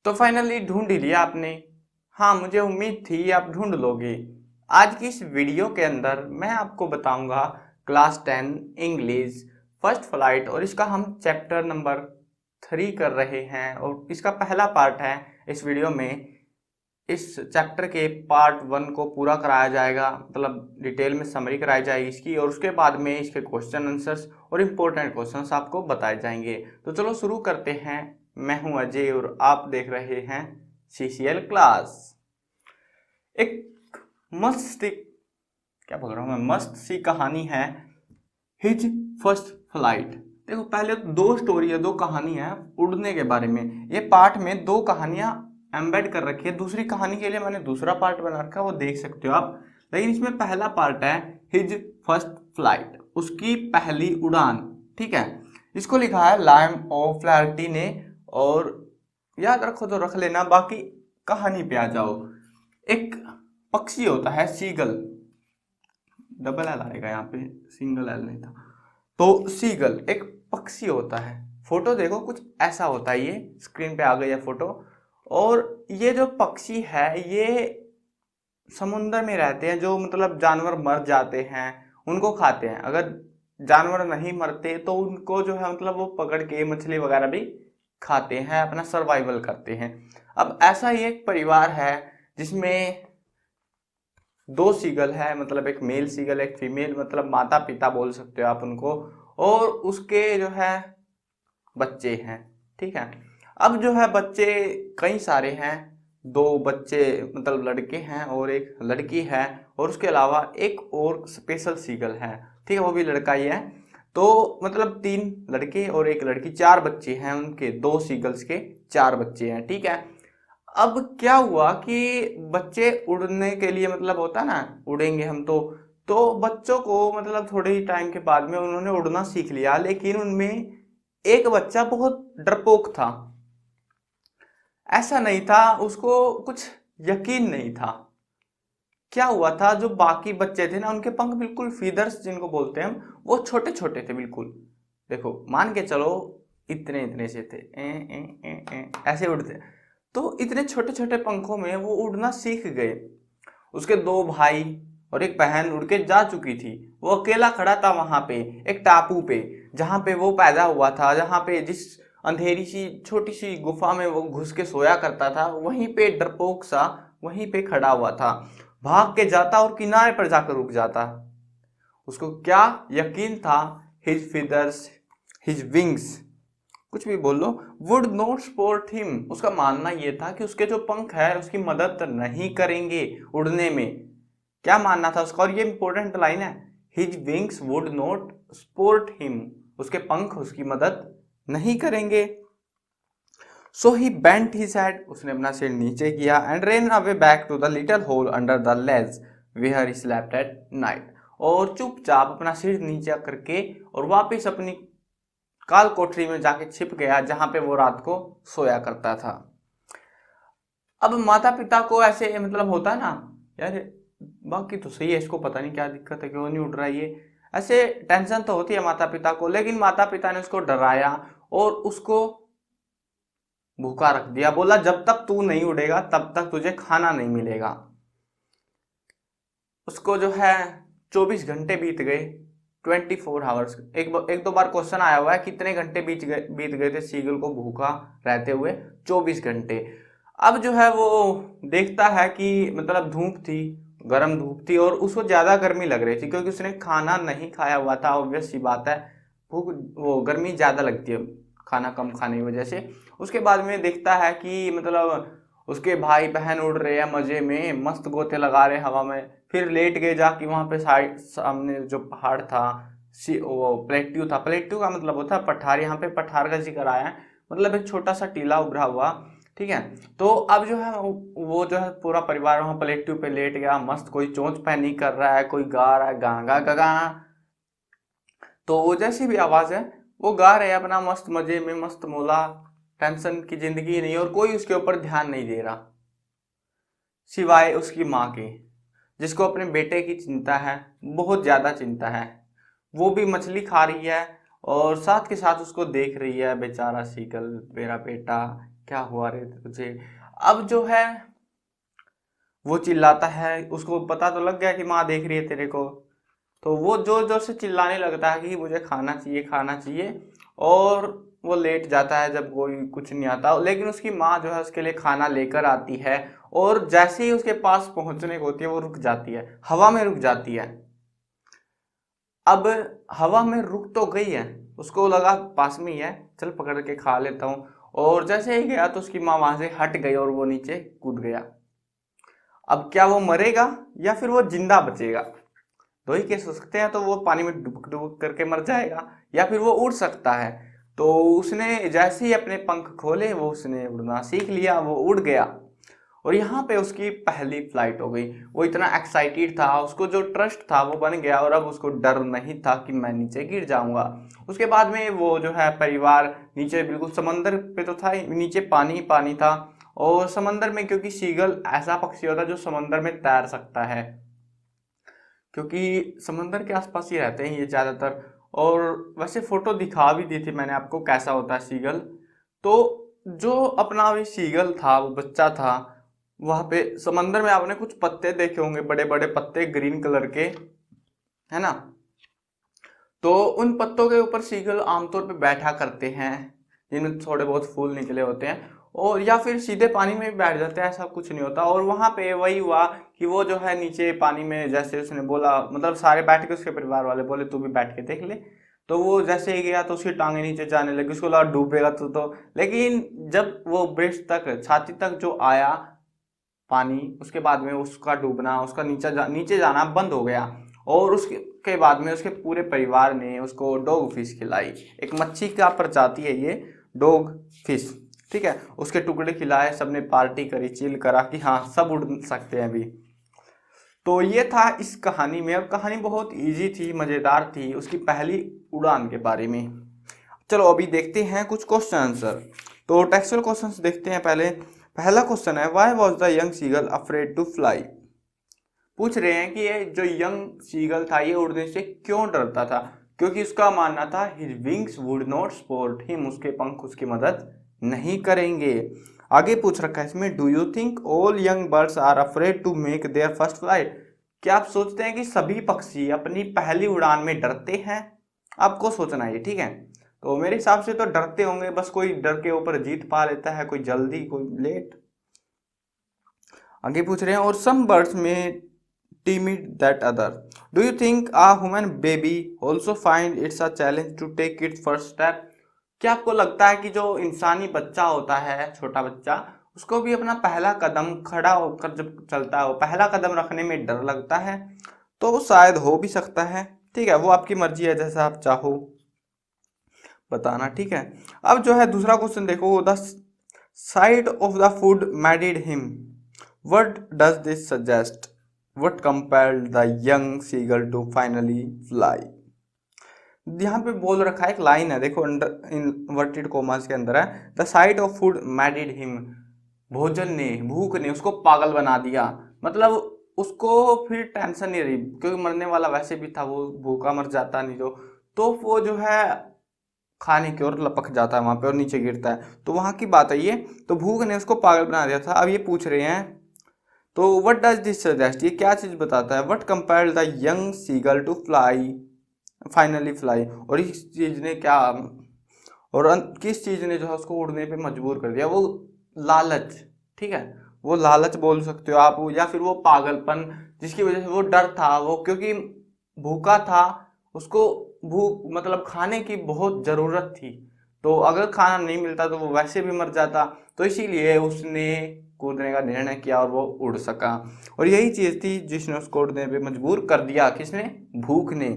तो फाइनली ढूंढ ही लिया आपने। हाँ, मुझे उम्मीद थी आप ढूंढ लोगे। आज की इस वीडियो के अंदर मैं आपको बताऊंगा क्लास 10 इंग्लिश फर्स्ट फ्लाइट, और इसका हम चैप्टर नंबर 3 कर रहे हैं और इसका पहला पार्ट है। इस वीडियो में इस चैप्टर के पार्ट 1 को पूरा कराया जाएगा, मतलब डिटेल में समरी कराई जाएगी इसकी, और उसके बाद में इसके क्वेश्चन आंसर्स और इम्पोर्टेंट क्वेश्चंस आपको बताए जाएंगे। तो चलो शुरू करते हैं। मैं हूं अजय और आप देख रहे हैं CCL क्लास। एक मस्त क्या बोल रहा हूँ मैं, मस्त सी कहानी है हिज फर्स्ट फ्लाइट। देखो, पहले दो स्टोरी है, दो कहानी है उड़ने के बारे में। ये पार्ट में दो कहानियां एम्बेड कर रखी है। दूसरी कहानी के लिए मैंने दूसरा पार्ट बना रखा है, वो देख सकते हो आप। लेकिन इसमें पहला पार्ट है हिज फर्स्ट फ्लाइट, उसकी पहली उड़ान। ठीक है, इसको लिखा है लाइम ऑफ फ्लैरिटी ने, और याद रखो तो रख लेना, बाकी कहानी पे आ जाओ। एक पक्षी होता है सीगल, डबल एल आएगा यहाँ पे, सिंगल एल नहीं था। तो सीगल एक पक्षी होता है। फोटो देखो, कुछ ऐसा होता है। ये स्क्रीन पे आ गई है फोटो। और ये जो पक्षी है ये समुद्र में रहते हैं। जो मतलब जानवर मर जाते हैं उनको खाते हैं। अगर जानवर नहीं मरते तो उनको जो है मतलब वो पकड़ के मछली वगैरह भी खाते हैं, अपना सर्वाइवल करते हैं। अब ऐसा ही एक परिवार है जिसमें दो सीगल है, मतलब एक मेल सीगल एक फीमेल, मतलब माता पिता बोल सकते हो आप उनको, और उसके जो है बच्चे हैं। ठीक है, अब जो है बच्चे कई सारे हैं। दो बच्चे मतलब लड़के हैं और एक लड़की है, और उसके अलावा एक और स्पेशल सीगल है। ठीक है, वो भी लड़का ही है। तो मतलब 3 लड़के और एक लड़की, 4 बच्चे हैं उनके, 2 सीगल्स के 4 बच्चे हैं। ठीक है, अब क्या हुआ कि बच्चे उड़ने के लिए, मतलब होता ना उड़ेंगे हम तो बच्चों को मतलब थोड़े ही टाइम के बाद में उन्होंने उड़ना सीख लिया। लेकिन उनमें एक बच्चा बहुत डरपोक था। ऐसा नहीं था, उसको कुछ यकीन नहीं था। क्या हुआ था, जो बाकी बच्चे थे ना, उनके पंख बिल्कुल फीदर्स जिनको बोलते हैं हम, वो छोटे छोटे थे बिल्कुल। देखो, मान के चलो इतने इतने से थे, ऐसे उड़ते। तो इतने छोटे छोटे पंखों में वो उड़ना सीख गए। उसके 2 भाई और एक बहन उड़ के जा चुकी थी। वो अकेला खड़ा था वहां पे, एक टापू पे, जहां पे वो पैदा हुआ था, जहां पे जिस अंधेरी सी छोटी सी गुफा में वो घुस के सोया करता था, वहीं पे डरपोक सा वहीं पे खड़ा हुआ था। भाग के जाता और किनारे पर जाकर रुक जाता। उसको क्या यकीन था, हिज फिदर्स, हिज विंग्स, कुछ भी बोल लो, वुड नॉट सपोर्ट हिम। उसका मानना यह था कि उसके जो पंख है उसकी मदद नहीं करेंगे उड़ने में। क्या मानना था उसका, और ये इंपॉर्टेंट लाइन है, his wings would not support him. उसके पंख उसकी मदद नहीं करेंगे। So he bent his head, उसने अपना सिर नीचे किया, and ran away back to the little hole under the ledge where he slept at night. और चुपचाप अपना सिर नीचे करके और वापस अपनी काल कोठरी में जाके छिप गया, जहां पे वो रात को सोया करता था। अब माता पिता को ऐसे मतलब होता है ना, यार बाकी तो सही है, इसको पता नहीं क्या दिक्कत है, क्यों नहीं उड़ रहा है ये, ऐसे टेंशन तो होती है माता पिता को। लेकिन माता पिता ने उसको डराया और उसको भूखा रख दिया। बोला जब तक तू नहीं उड़ेगा तब तक तुझे खाना नहीं मिलेगा। उसको जो है 24 घंटे बीत गए, 24 आवर्स। एक दो बार क्वेश्चन आया हुआ है कितने घंटे बीत गए थे सीगल को भूखा रहते हुए। 24 घंटे। अब जो है वो देखता है कि मतलब धूप थी, गर्म धूप थी, और उसको ज्यादा गर्मी लग रही थी क्योंकि उसने खाना नहीं खाया हुआ था। ऑब्वियस सी बात है, भूख वो गर्मी ज्यादा लगती है खाना कम खाने की वजह से। उसके बाद में देखता है कि मतलब उसके भाई बहन उड़ रहे हैं मजे में, मस्त गोते लगा रहे हवा में। फिर लेट गए जाके वहां पे साइड सामने जो पहाड़ था, वो प्लेट्यू था। प्लेट्यू का मतलब होता है पठार, यहाँ पे पठार का जिक्र आया है, मतलब एक छोटा सा टीला उभरा हुआ। ठीक है, तो अब जो है वो जो है पूरा परिवार वहां प्लेट्यू पे लेट गया मस्त। कोई चोंच पैनी कर रहा है, कोई गा रहा है गागा गगा। तो वो जैसी भी आवाज है वो गा रहे हैं अपना मस्त मजे में, मस्त मोला, टेंशन की जिंदगी नहीं, और कोई उसके ऊपर ध्यान नहीं दे रहा सिवाय उसकी माँ के, जिसको अपने बेटे की चिंता है, बहुत ज्यादा चिंता है। वो भी मछली खा रही है और साथ के साथ उसको देख रही है, बेचारा सीगल मेरा बेटा क्या हुआ रे तुझे। अब जो है वो चिल्लाता है, उसको पता तो लग गया कि माँ देख रही है तेरे को, तो वो जोर जोर से चिल्लाने लगता है कि मुझे खाना चाहिए खाना चाहिए। और वो लेट जाता है जब कोई कुछ नहीं आता, लेकिन उसकी माँ जो है उसके लिए खाना लेकर आती है। और जैसे ही उसके पास पहुंचने को होती है वो रुक जाती है, हवा में रुक जाती है। अब हवा में रुक तो गई है, उसको लगा पास में ही है, चल पकड़ के खा लेता हूँ। और जैसे ही गया तो उसकी माँ वहां से हट गई और वो नीचे कूद गया। अब क्या वो मरेगा या फिर वो जिंदा बचेगा? दो ही केस हो सकते हैं, तो वो पानी में डुबक डुबक करके मर जाएगा या फिर वो उड़ सकता है। तो उसने जैसे ही अपने पंख खोले वो उसने उड़ना सीख लिया, वो उड़ गया। और यहाँ पे उसकी पहली फ्लाइट हो गई। वो इतना एक्साइटेड था, उसको जो ट्रस्ट था वो बन गया, और अब उसको डर नहीं था कि मैं नीचे गिर जाऊंगा। उसके बाद में वो जो है परिवार नीचे बिल्कुल समंदर पे तो था ही, नीचे पानी ही पानी था। और समंदर में, क्योंकि सीगल ऐसा पक्षी होता है जो समंदर में तैर सकता है, क्योंकि समंदर के आसपास ही रहते हैं ये ज़्यादातर। और वैसे फोटो दिखा भी दी थी मैंने आपको कैसा होता है सीगल। तो जो अपना भी सीगल था, वो बच्चा था, वहां पे समंदर में आपने कुछ पत्ते देखे होंगे, बड़े बड़े पत्ते ग्रीन कलर के, है ना। तो उन पत्तों के ऊपर सीगल आमतौर पे बैठा करते हैं, जिनमें थोड़े बहुत फूल निकले होते हैं। और या फिर सीधे पानी में भी बैठ जाते हैं, ऐसा कुछ नहीं होता। और वहां पे वही हुआ कि वो जो है नीचे पानी में, जैसे उसने बोला, मतलब सारे बैठ के, उसके परिवार वाले बोले तू भी बैठ के देख ले। तो वो जैसे ही गया तो उसकी टांगे नीचे जाने लगी, उसको लगा डूबेगा तो। लेकिन जब वो ब्रेस्ट तक, छाती तक जो आया पानी, उसके बाद में उसका डूबना, उसका नीचे जाना बंद हो गया। और उसके के बाद में उसके पूरे परिवार ने उसको डॉग फिश खिलाई। एक मच्छी का प्रजाति है ये डॉग फिश, ठीक है। उसके टुकड़े खिलाए, सबने पार्टी करी, चिल करा कि हाँ सब उड़ सकते हैं अभी। तो ये था इस कहानी में। अब कहानी बहुत इजी थी, मज़ेदार थी, उसकी पहली उड़ान के बारे में। चलो अभी देखते हैं कुछ क्वेश्चन आंसर। तो टेक्सुअल क्वेश्चंस देखते हैं। पहले पहला क्वेश्चन है, why was the young seagull afraid to fly. पूछ रहे हैं कि ये जो यंग सीगल था ये उड़ने से क्यों डरता था। क्योंकि उसका मानना था his wings would not support him, उसके पंख उसकी मदद नहीं करेंगे। आगे पूछ रखा है इसमें, do you think all young birds are afraid to make their first flight. क्या आप सोचते हैं कि सभी पक्षी अपनी पहली उड़ान में डरते हैं? आपको सोचना है, ठीक है। तो मेरे हिसाब से तो डरते होंगे, बस कोई डर के ऊपर जीत पा लेता है, कोई जल्दी कोई लेट। आगे पूछ रहे हैं, और सम बर्ड्स में timid that other. Do you think a human baby also find it's a challenge to take its first step? क्या आपको लगता है कि जो इंसानी बच्चा होता है, छोटा बच्चा, उसको भी अपना पहला कदम खड़ा होकर जब चलता है, वो पहला कदम रखने में डर लगता है? तो शायद हो भी सकता है, ठीक है। वो आपकी मर्जी है, जैसा आप चाहो बताना, ठीक है। अब जो है दूसरा क्वेश्चन देखो, the sight of the food maddened him, what does this suggest? What compelled the young seagull to finally fly? यहाँ पे बोल रखा है, एक लाइन है देखो, अंडर इनवर्टेड कोमास के अंदर है, the sight of food maddened him, भोजन ने, भूख ने उसको पागल बना दिया। मतलब उसको फिर टेंशन नहीं रही, क्योंकि मरने वाला वैसे भी था, वो भूखा मर जाता नहीं तो वो जो है खाने की ओर लपक जाता है वहां पे और नीचे गिरता है। तो वहां की बात है ये। तो भूख ने उसको पागल बना दिया था। अब ये पूछ रहे हैं, तो व्हाट डज दिस सजेस्ट, ये क्या चीज बताता है? What compelled the young seagull to fly, finally fly, और इस चीज ने क्या, और किस चीज ने जो है उसको उड़ने पे मजबूर कर दिया? वो लालच, ठीक है। वो लालच बोल सकते हो आप, या फिर वो पागलपन जिसकी वजह से वो डर था, वो क्योंकि भूखा था, उसको भूख मतलब खाने की बहुत जरूरत थी। तो अगर खाना नहीं मिलता तो वो वैसे भी मर जाता। तो इसीलिए उसने कूदने का निर्णय किया और वो उड़ सका। और यही चीज थी जिसने उसको उड़ने पे मजबूर कर दिया, किसने? भूख ने।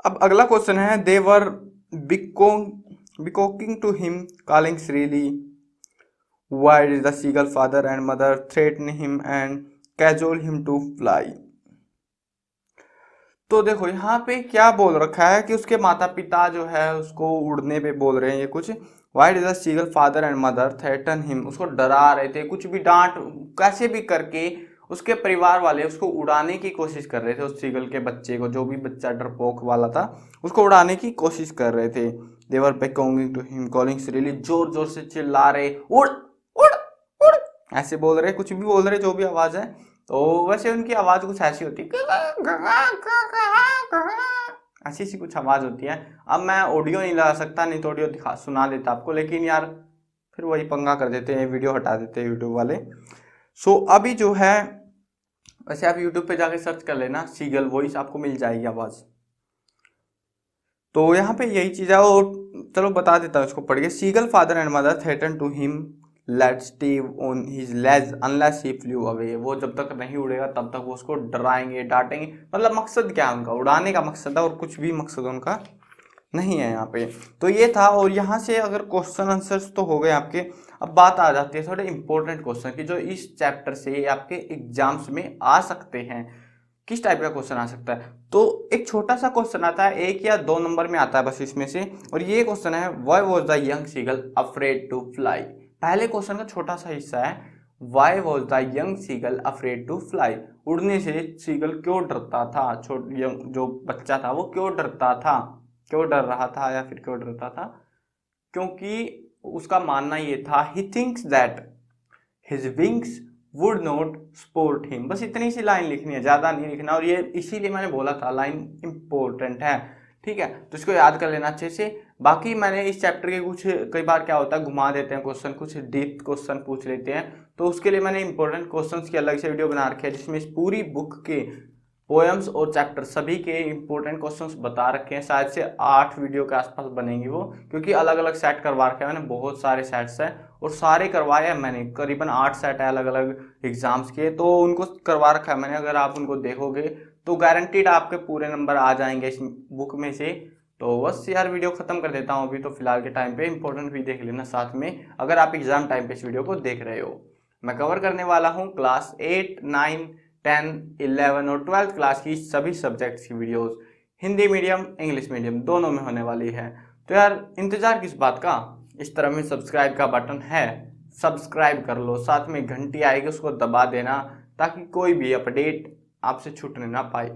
अब अगला क्वेश्चन है, they were beckoning to him calling shrilly, why did the seagull father and mother threaten him and cajole him to fly. तो देखो यहाँ पे क्या बोल रखा है कि उसके माता पिता जो है उसको उड़ने पे बोल रहे हैं ये कुछ, why did the seagull father and mother threaten him, उसको डरा रहे थे कुछ भी, डांट कैसे भी करके उसके परिवार वाले उसको उड़ाने की कोशिश कर रहे थे, उस सीगल के बच्चे को, जो भी बच्चा डरपोक वाला था उसको उड़ाने की कोशिश कर रहे थे। दे वर पेकॉन्गिंग टू हिम कॉलिंग श्रीली, जोर जोर से चिल्ला रहे, उड़ उड़ उड़, ऐसे बोल रहे, कुछ भी बोल रहे, जो भी आवाज है। तो वैसे उनकी आवाज कुछ ऐसी होती है, ऐसी सी कुछ आवाज होती है। अब मैं ऑडियो नहीं लगा सकता, नहीं तो ऑडियो दिखा सुना देता आपको, लेकिन यार फिर वही पंगा कर देते हैं, वीडियो हटा देते हैं यूट्यूब वाले। सो अभी जो है, वैसे आप यूट्यूब पे जाके सर्च कर लेना सीगल वॉइस, आपको मिल जाएगी आवाज। तो यहाँ पे यही चीज है। और चलो बता देता हूँ इसको पढ़ के। Seagull father and mother threaten to him let starve on his ledge unless he flew away, वो जब तक नहीं उड़ेगा तब तक वो उसको डराएंगे, डांटेंगे। मतलब मकसद क्या है उनका, उड़ाने का मकसद है, और कुछ भी मकसद उनका नहीं है यहाँ पे। तो ये था। और यहाँ से अगर क्वेश्चन आंसर्स तो हो गए आपके, अब बात आ जाती है थोड़े इंपॉर्टेंट क्वेश्चन की, जो इस चैप्टर से आपके एग्जाम्स में आ सकते हैं। किस टाइप का क्वेश्चन आ सकता है? तो एक छोटा सा क्वेश्चन आता है, 1 या 2 नंबर में आता है बस इसमें से। और ये क्वेश्चन है, why was the young seagull afraid to fly. पहले क्वेश्चन का छोटा सा हिस्सा है, why was the young seagull afraid to fly, उड़ने से सीगल क्यों डरता था, जो बच्चा था वो क्यों डरता था, क्यों डर रहा था या फिर क्यों डरता था? क्योंकि उसका मानना ये था, he thinks that his wings would not support him. बस इतनी सी लाइन लिखनी है, ज्यादा नहीं लिखना। और ये इसीलिए मैंने बोला था लाइन इंपॉर्टेंट है, ठीक है? तो इसको याद कर लेना अच्छे से। बाकी मैंने इस चैप्टर के कुछ, कई बार क्या होता है घुमा देते हैं क्वेश्चन, कुछ डीप क्वेश्चन पूछ लेते हैं, तो उसके लिए मैंने इंपॉर्टेंट क्वेश्चंस की अलग से वीडियो बना रखी है, जिसमें इस पूरी बुक के पोएम्स और चैप्टर सभी के इंपॉर्टेंट क्वेश्चंस बता रखे हैं। शायद से 8 वीडियो के आसपास बनेंगी वो, क्योंकि अलग अलग सेट करवा रखे हैं मैंने, बहुत सारे सेट्स हैं और सारे करवाए हैं मैंने, करीबन 8 सेट है अलग अलग एग्जाम्स के, तो उनको करवा रखा है मैंने। अगर आप उनको देखोगे तो गारंटीड आपके पूरे नंबर आ जाएंगे इस बुक में से। तो बस यार वीडियो खत्म कर देता हूँ अभी, तो फिलहाल के टाइम पे इंपॉर्टेंट भी देख लेना साथ में, अगर आप एग्जाम टाइम पे इस वीडियो को देख रहे हो। मैं कवर करने वाला हूँ क्लास 8, 9, 10, 11 और 12th क्लास की सभी सब्जेक्ट्स की videos, Hindi medium English medium दोनों में होने वाली है। तो यार इंतजार किस बात का, इस तरह में सब्सक्राइब का बटन है, सब्सक्राइब कर लो, साथ में घंटी आएगी उसको दबा देना, ताकि कोई भी अपडेट आपसे छूटने ना पाए।